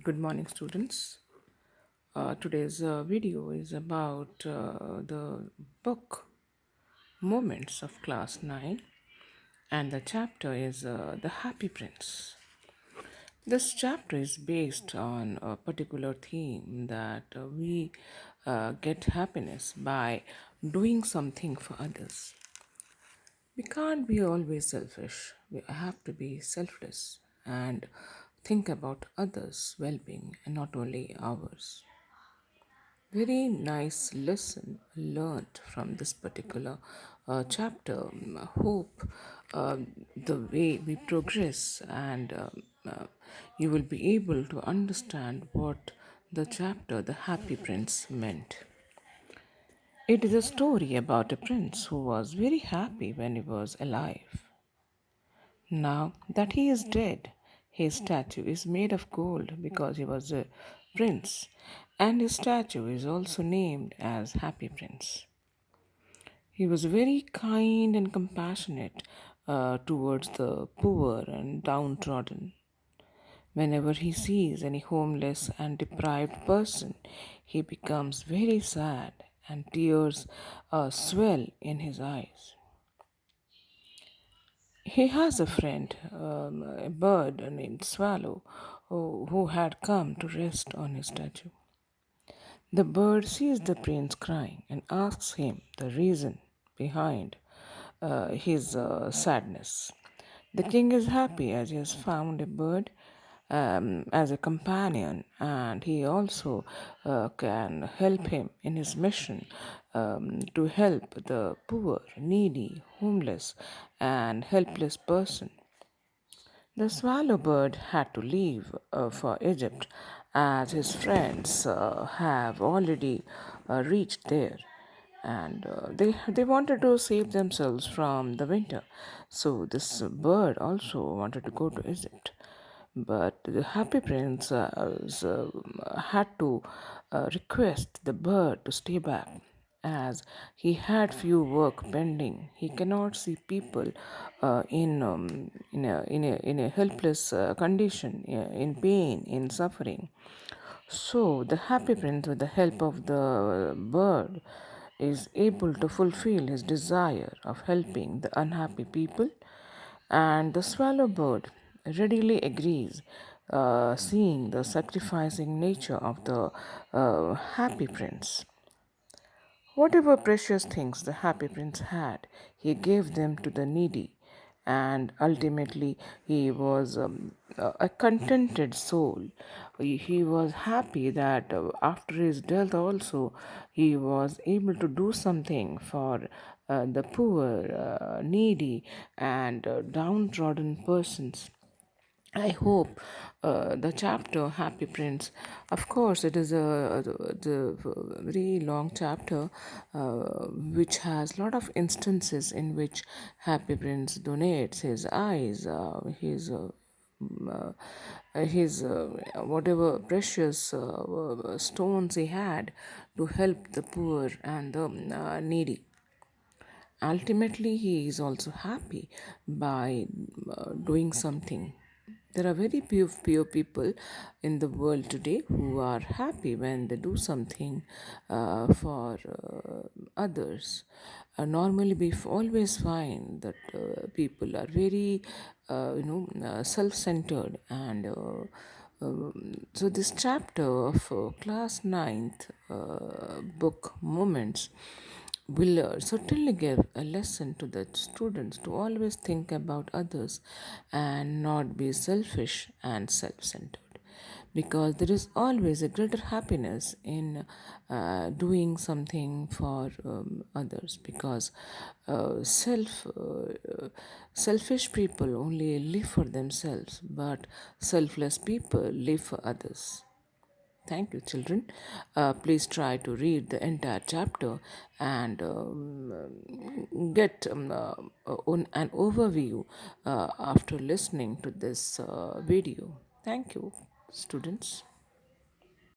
Good morning, students. Today's video is about the book Moments of Class 9, and the chapter is The Happy Prince. This chapter is based on a particular theme that we get happiness by doing something for others. We can't be always selfish. We have to be selfless and think about others' well being and not only ours. Very nice lesson learned from this particular chapter. Hope the way we progress and you will be able to understand what the chapter The Happy Prince meant. It is a story about a prince who was very happy when he was alive. Now that he is dead, his statue is made of gold because he was a prince, and his statue is also named as Happy Prince. He was very kind and compassionate towards the poor and downtrodden. Whenever he sees any homeless and deprived person, he becomes very sad and tears swell in his eyes. He has a friend, a bird named Swallow, who had come to rest on his statue. The bird sees the prince crying and asks him the reason behind his sadness. The king is happy as he has found a bird as a companion, and he also can help him in his mission to help the poor, needy, homeless, and helpless person. The swallow bird had to leave for Egypt as his friends have already reached there, and they wanted to save themselves from the winter. So this bird also wanted to go to Egypt, but the happy prince had to request the bird to stay back as he had few work pending. He cannot see people in a helpless condition, in pain, in suffering. So the happy prince, with the help of the bird, is able to fulfill his desire of helping the unhappy people, and the swallow bird readily agrees, seeing the sacrificing nature of the happy prince. Whatever precious things the happy prince had, he gave them to the needy, and ultimately he was a contented soul. He was happy that after his death also he was able to do something for the poor, needy, and downtrodden persons. I hope the chapter Happy Prince, of course, it is the very long chapter which has lot of instances in which Happy Prince donates his eyes, his whatever precious stones he had to help the poor and the needy. Ultimately, he is also happy by doing something. There are very few people in the world today who are happy when they do something for others. Normally, we always find that people are very, self-centered, and so this chapter of class ninth book Moments will certainly give a lesson to the students to always think about others and not be selfish and self centered, because there is always a greater happiness in doing something for others, because selfish people only live for themselves, but selfless people live for others. Thank you, children. Please try to read the entire chapter and get an overview after listening to this video. Thank you, students.